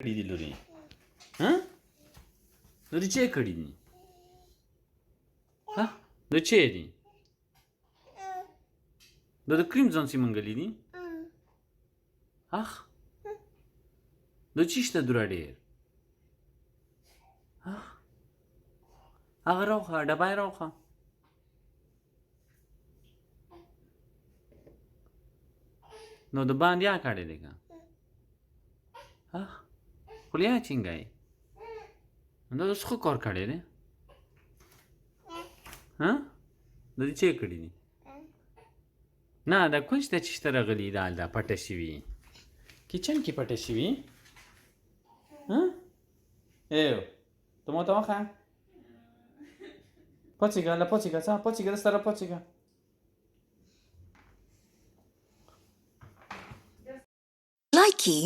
کړي دي لوري ها لوري چې کړي دي ها د چې دي د کریمزون سی منګلې دي اخ د چیشته درا ډېر هغه راوخه ډبای راوخه نو د باندې یا کړی دی که خولیا چینګای نو د څه کار کړی دی د دې چې کړي دي نه دا کوم چې چیشته راغلي دا پټه شوي کچن کې پټه شوي ایو ته مو ته وخه پوڅیګه لا پوڅیګه څه پوڅیګه سره پوڅیګه Likey